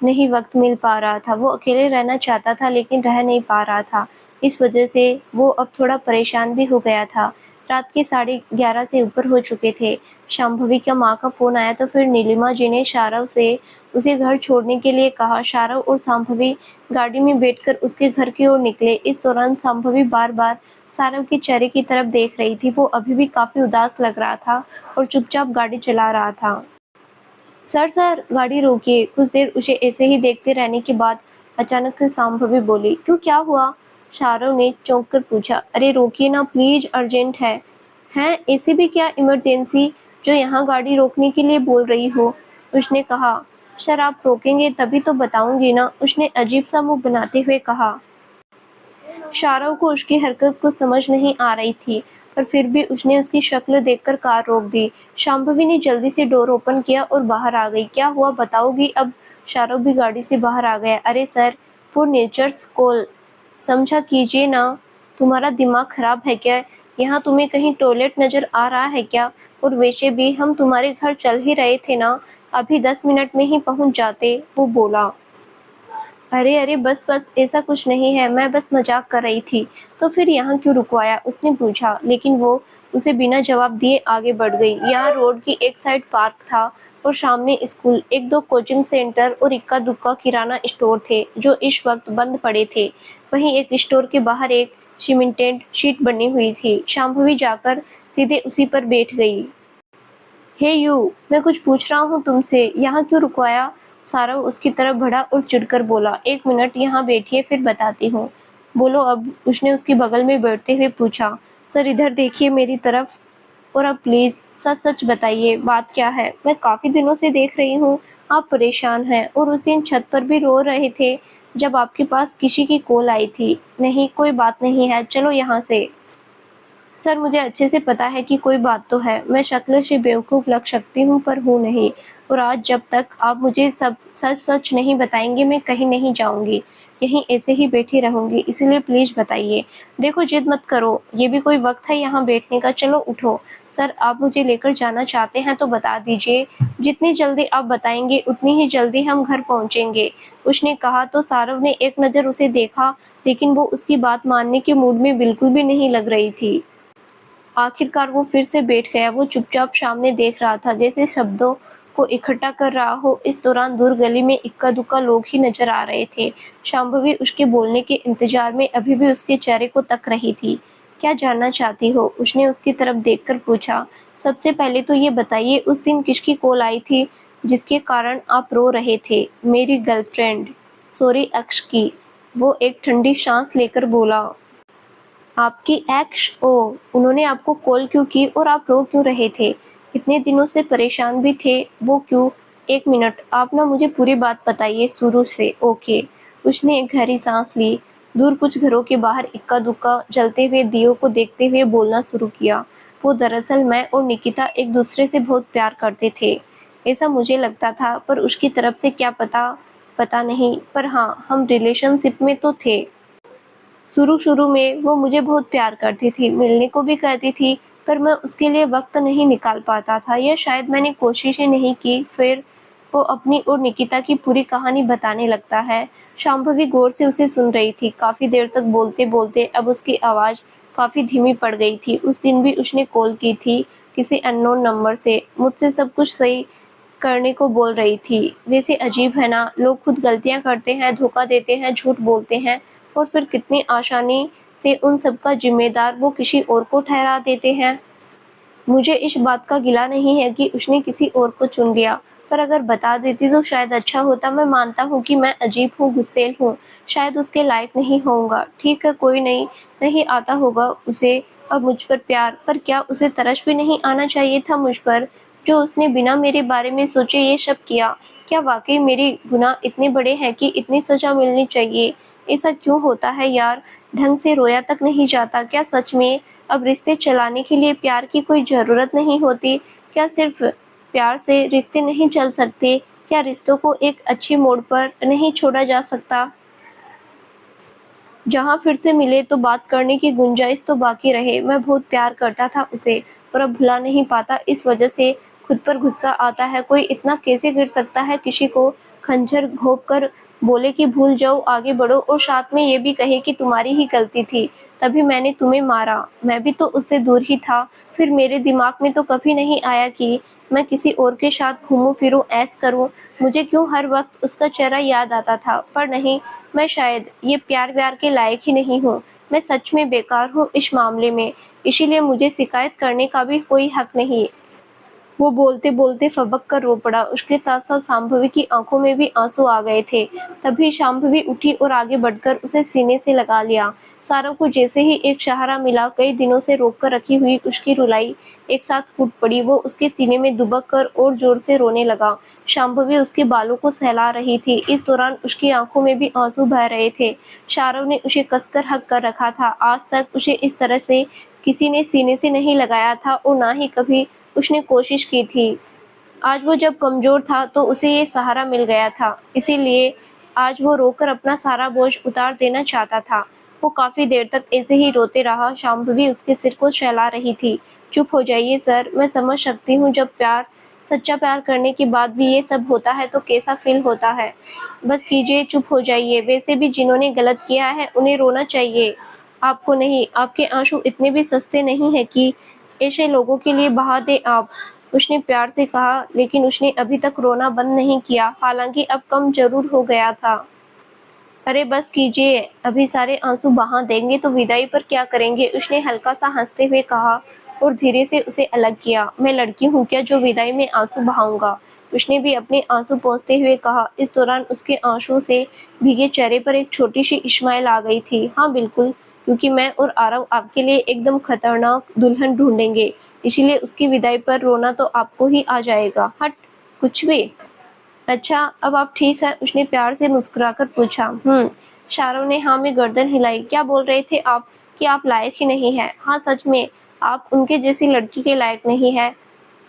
नहीं वक्त मिल पा रहा था। वो अकेले रहना चाहता था लेकिन रह नहीं पा रहा था। इस वजह से वो अब थोड़ा परेशान भी हो गया था। रात के 11:30 से ऊपर हो चुके थे। शांभवी का माँ का फोन आया तो फिर नीलिमा जी ने शारव से उसे घर छोड़ने के लिए कहा। शारव और शांभवी गाड़ी में बैठकर उसके घर की ओर निकले। इस दौरान शांभवी बार बार सारव के चेहरे की तरफ देख रही थी। वो अभी भी काफी उदास लग रहा था और चुपचाप गाड़ी चला रहा था। सर गाड़ी रोकिए। कुछ देर उसे ऐसे ही देखते रहने के बाद अचानक से शांभवी बोली। क्यों, क्या हुआ? शारव ने चौंक कर पूछा। अरे रोकिए ना प्लीज, अर्जेंट है। हैं, ऐसी भी क्या इमरजेंसी जो यहाँ गाड़ी रोकने के लिए बोल रही हो? उसने कहा। सर आप रोकेंगे तभी तो बताऊंगी ना, उसने अजीब सा मुंह बनाते हुए कहा। शारव को उसकी हरकत कुछ समझ नहीं आ रही थी, पर फिर भी उसने उसकी शक्ल देखकर कार रोक दी। शांभवी ने जल्दी से डोर ओपन किया और बाहर आ गई। क्या हुआ बताओगी अब? शारव भी गाड़ी से बाहर आ गया। अरे सर, वो नेचर्स कॉल, समझा कीजिए ना। तुम्हारा दिमाग खराब है क्या? यहाँ तुम्हें कहीं टॉयलेट नजर आ रहा है क्या? और वैसे भी हम तुम्हारे घर चल ही रहे थे ना, अभी 10 मिनट में ही पहुंच जाते, वो बोला। अरे अरे, बस बस, ऐसा कुछ नहीं है, मैं बस मजाक कर रही थी। तो फिर यहाँ क्यों रुकवाया? उसने पूछा। लेकिन वो उसे बिना जवाब दिए आगे बढ़ गई। यहाँ रोड की एक साइड पार्क था और सामने स्कूल, एक दो कोचिंग सेंटर और इक्का दुक्का किराना स्टोर थे जो इस वक्त बंद पड़े थे। वहीं एक स्टोर के बाहर एक सीमेंटेड शीट बनी हुई थी। शांभवी जाकर सीधे उसी पर बैठ गई। हे यू, मैं कुछ पूछ रहा हूँ तुमसे, यहाँ क्यों रुकवाया? सारव उसकी तरफ बढ़ा और चिढ़कर बोला। 1 मिनट यहाँ बैठिए फिर बताती हूँ। बोलो अब, उसने उसके बगल में बैठते हुए पूछा। सर इधर देखिए मेरी तरफ, और अब प्लीज सच सच बताइए बात क्या है? मैं काफी दिनों से देख रही हूँ आप परेशान हैं, और उस दिन छत पर भी रो रहे थे जब आपके पास किसी की कॉल आई थी। नहीं, कोई बात नहीं है, चलो यहाँ से। सर मुझे अच्छे से पता है कि कोई बात तो है, मैं शक्ल से बेवकूफ़ लग सकती हूँ पर हूँ नहीं, और आज जब तक आप मुझे सब सच सच नहीं बताएंगे मैं कहीं नहीं जाऊँगी, यहीं ऐसे ही बैठी रहूँगी, इसलिए प्लीज़ बताइए। देखो जिद मत करो, ये भी कोई वक्त है यहाँ बैठने का, चलो उठो। सर आप मुझे लेकर जाना चाहते हैं तो बता दीजिए, जितनी जल्दी आप बताएंगे उतनी ही जल्दी हम घर पहुँचेंगे, उसने कहा। तो सारव ने एक नज़र उसे देखा, लेकिन वो उसकी बात मानने के मूड में बिल्कुल भी नहीं लग रही थी। आखिरकार वो फिर से बैठ गया। वो चुपचाप सामने देख रहा था, जैसे शब्दों को इकट्ठा कर रहा हो। इस दौरान दूर गली में इक्का-दुक्का लोग ही नजर आ रहे थे। शांभवी उसके बोलने के इंतजार में अभी भी उसके चेहरे को तक रही थी। क्या जानना चाहती हो? उसने उसकी तरफ देखकर पूछा। सबसे पहले तो ये बताइए, उस दिन किसकी कॉल आई थी जिसके कारण आप रो रहे थे? मेरी गर्लफ्रेंड, सॉरी एक्स की। वो एक ठंडी सांस लेकर बोला। आपकी एक्स? ओह, उन्होंने आपको कॉल क्यों की और आप रो क्यों रहे थे? इतने दिनों से परेशान भी थे, वो क्यों? एक मिनट, आप ना मुझे पूरी बात बताइए शुरू से। ओके। उसने एक गहरी सांस ली। दूर कुछ घरों के बाहर इक्का दुक्का जलते हुए दियों को देखते हुए बोलना शुरू किया। वो दरअसल मैं और निकिता एक दूसरे से बहुत प्यार करते थे, ऐसा मुझे लगता था, पर उसकी तरफ से क्या पता पता नहीं, पर हाँ, हम रिलेशनशिप में तो थे। शुरू-शुरू में वो मुझे बहुत प्यार करती थी, मिलने को भी कहती थी, पर मैं उसके लिए वक़्त नहीं निकाल पाता था, या शायद मैंने कोशिश ही नहीं की। फिर वो अपनी और निकिता की पूरी कहानी बताने लगता है। शांभवी गौर से उसे सुन रही थी, काफ़ी देर तक बोलते-बोलते अब उसकी आवाज़ काफ़ी धीमी पड़ गई थी। उस दिन भी उसने कॉल की थी किसी अननोन नंबर से, मुझसे सब कुछ सही करने को बोल रही थी। वैसे अजीब है ना, लोग खुद गलतियाँ करते हैं, धोखा देते हैं, झूठ बोलते हैं और फिर कितनी आसानी से उन सब का जिम्मेदार वो किसी और को ठहरा देते हैं। मुझे इस बात का गिला नहीं है कि उसने किसी और को चुन लिया, पर अगर बता देती तो शायद अच्छा होता। मैं मानता हूँ कि मैं अजीब हूँ, गुस्सैल हूँ, शायद उसके लायक नहीं होऊंगा। ठीक है, कोई नहीं, नहीं आता होगा उसे अब मुझ पर प्यार, पर क्या उसे तरस भी नहीं आना चाहिए था मुझ पर, जो उसने बिना मेरे बारे में सोचे ये सब किया? क्या वाकई मेरे गुनाह इतने बड़े हैं कि इतनी सजा मिलनी चाहिए? ऐसा क्यों होता है यार? ढंग से रोया तक नहीं जाता। क्या सच में अब रिश्ते चलाने के लिए प्यार की कोई ज़रूरत नहीं होती? क्या सिर्फ प्यार से रिश्ते नहीं चल सकते? क्या रिश्तों को एक अच्छे मोड़ पर नहीं छोड़ा जा सकता, जहाँ फिर से मिले तो बात करने की गुंजाइश तो बाकी रहे? मैं बहुत प्यार करता था उसे और अब भुला नहीं पाता। इस वजह से खुद पर गुस्सा आता है। कोई इतना कैसे गिर सकता है? किसी को खंजर घोंप कर बोले कि भूल जाओ, आगे बढ़ो, और साथ में ये भी कहे कि तुम्हारी ही गलती थी, तभी मैंने तुम्हें मारा। मैं भी तो उससे दूर ही था। फिर मेरे दिमाग में तो कभी नहीं आया कि मैं किसी और के साथ घूमूं फिरूं, ऐश करूं। मुझे क्यों हर वक्त उसका चेहरा याद आता था? पर नहीं, मैं शायद ये प्यार व्यार के लायक ही नहीं हूँ। मैं सच में बेकार हूँ इस मामले में, इसीलिए मुझे शिकायत करने का भी कोई हक नहीं। वो बोलते-बोलते फबक कर रो पड़ा। उसके साथ-साथ शांभवी की आंखों में भी आंसू आ गए थे। तभी शांभवी उठी और आगे बढ़कर उसे सीने से लगा लिया। सारों को जैसे ही एक सहारा मिला, कई दिनों से रोक कर रखी हुई उसकी रुलाई एक साथ फूट पड़ी। वो उसके सीने में दुबक कर और जोर से रोने लगा। शांभवी उसके बालों को सहला रही थी। इस दौरान उसकी आंखों में भी आंसू बह रहे थे। शारों ने उसे कसकर हक कर रखा था। आज तक उसे इस तरह से किसी ने सीने से नहीं लगाया था और ना ही कभी उसने कोशिश की थी। आज वो जब कमज़ोर था तो उसे ये सहारा मिल गया था, इसीलिए आज वो रोकर अपना सारा बोझ उतार देना चाहता था। वो काफ़ी देर तक ऐसे ही रोते रहा। शांभवी उसके सिर को सहला रही थी। चुप हो जाइए सर, मैं समझ सकती हूँ जब सच्चा प्यार करने के बाद भी ये सब होता है तो कैसा फ़ील होता है। बस कीजिए, चुप हो जाइए। वैसे भी जिन्होंने गलत किया है उन्हें रोना चाहिए, आपको नहीं। आपके आंसू इतने भी सस्ते नहीं हैं कि ऐसे लोगों के लिए बहा दें आप। उसने प्यार से कहा, लेकिन उसने अभी तक रोना बंद नहीं किया, हालांकि अब कम जरूर हो गया था। अरे बस कीजिए, अभी सारे आंसू बहा देंगे तो विदाई पर क्या करेंगे? उसने हल्का सा हंसते हुए कहा और धीरे से उसे अलग किया। मैं लड़की हूँ क्या जो विदाई में आंसू बहाऊंगा? उसने भी अपने आंसू पोंछते हुए कहा। इस दौरान उसके आंसुओं से भीगे चेहरे पर एक छोटी सी इस्माइल आ गई थी। हाँ बिल्कुल, क्योंकि मैं और आरव आपके लिए एकदम खतरनाक दुल्हन ढूंढेंगे, इसीलिए उसकी विदाई पर रोना तो आपको ही आ जाएगा। हट, कुछ भी। अच्छा, अब आप ठीक हैं? उसने प्यार से मुस्कुराकर पूछा। शारों ने हाँ में गर्दन हिलाई। क्या बोल रहे थे आप कि आप लायक ही नहीं है? हाँ सच में, आप उनके जैसी लड़की के लायक नहीं है।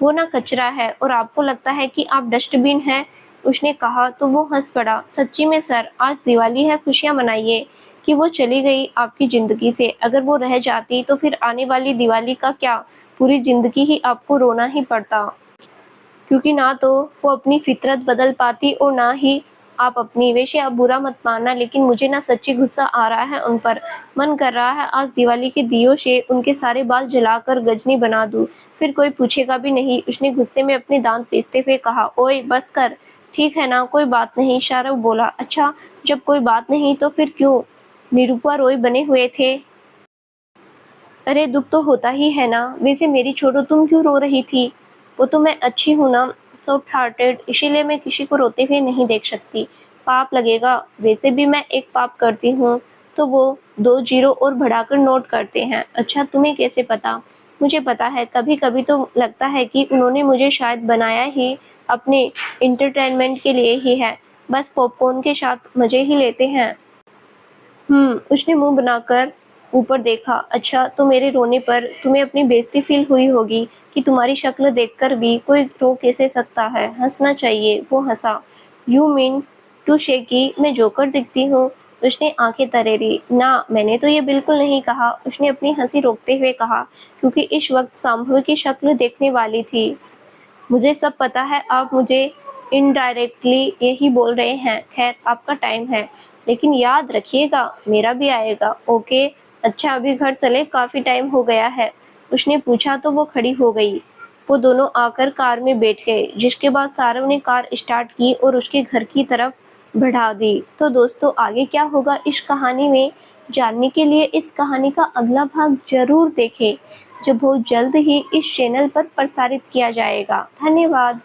वो ना कचरा है और आपको लगता है कि आप डस्टबिन हैं। उसने कहा तो वो हंस पड़ा। सच्ची में सर, आज दिवाली है, खुशियाँ मनाइए कि वो चली गई आपकी जिंदगी से। अगर वो रह जाती तो फिर आने वाली दिवाली का क्या, पूरी जिंदगी ही आपको रोना ही पड़ता, क्योंकि ना तो वो अपनी फितरत बदल पाती और ना ही आप अपनी, वैसे आप बुरा मत मानना, लेकिन मुझे ना सच्ची गुस्सा आ रहा है उन पर। मन कर रहा है आज दिवाली के दियों से उनके सारे बाल जलाकर गजनी बना दूं, फिर कोई पूछेगा भी नहीं। उसने गुस्से में अपने दांत पीसते हुए कहा, ओए बस कर, ठीक है ना, कोई बात नहीं। शाहरुख बोला, अच्छा जब कोई बात नहीं तो फिर क्यों निरूपा रॉय बने हुए थे? अरे दुख तो होता ही है ना। वैसे मेरी छोड़ो, तुम क्यों रो रही थी? वो तो मैं अच्छी हूँ ना, सॉफ्ट हार्टेड, इसीलिए मैं किसी को रोते हुए नहीं देख सकती। पाप लगेगा। वैसे भी मैं एक पाप करती हूँ तो वो 2 जीरो और बढ़ाकर नोट करते हैं। अच्छा तुम्हें कैसे पता? मुझे पता है, कभी कभी तो लगता है कि उन्होंने मुझे शायद बनाया ही अपने इंटरटेनमेंट के लिए ही है, बस पॉपकॉर्न के साथ मजे ही लेते हैं। उसने मुंह बनाकर ऊपर देखा। अच्छा तो मेरे रोने पर तुम्हें अपनी बेइज्जती फील हुई होगी कि तुम्हारी शक्ल देखकर भी कोई रो कैसे सकता है, हंसना चाहिए। वो हंसा। यू मीन टू से कि मैं जोकर दिखती हूँ? उसने आंखें तरेरी। ना, मैंने तो ये बिल्कुल नहीं कहा, उसने अपनी हंसी रोकते हुए कहा, क्योंकि इस वक्त सांभवी की शक्ल देखने वाली थी। मुझे सब पता है, आप मुझे इनडायरेक्टली यही बोल रहे हैं। खैर आपका टाइम है, लेकिन याद रखिएगा मेरा भी आएगा। ओके। अच्छा अभी घर चले, काफी टाइम हो गया है। उसने पूछा तो वो खड़ी हो गई। वो दोनों आकर कार में बैठ गए, जिसके बाद सारव ने कार स्टार्ट की और उसके घर की तरफ बढ़ा दी। तो दोस्तों आगे क्या होगा इस कहानी में, जानने के लिए इस कहानी का अगला भाग जरूर देखें, जो बहुत जल्द ही इस चैनल पर प्रसारित किया जाएगा। धन्यवाद।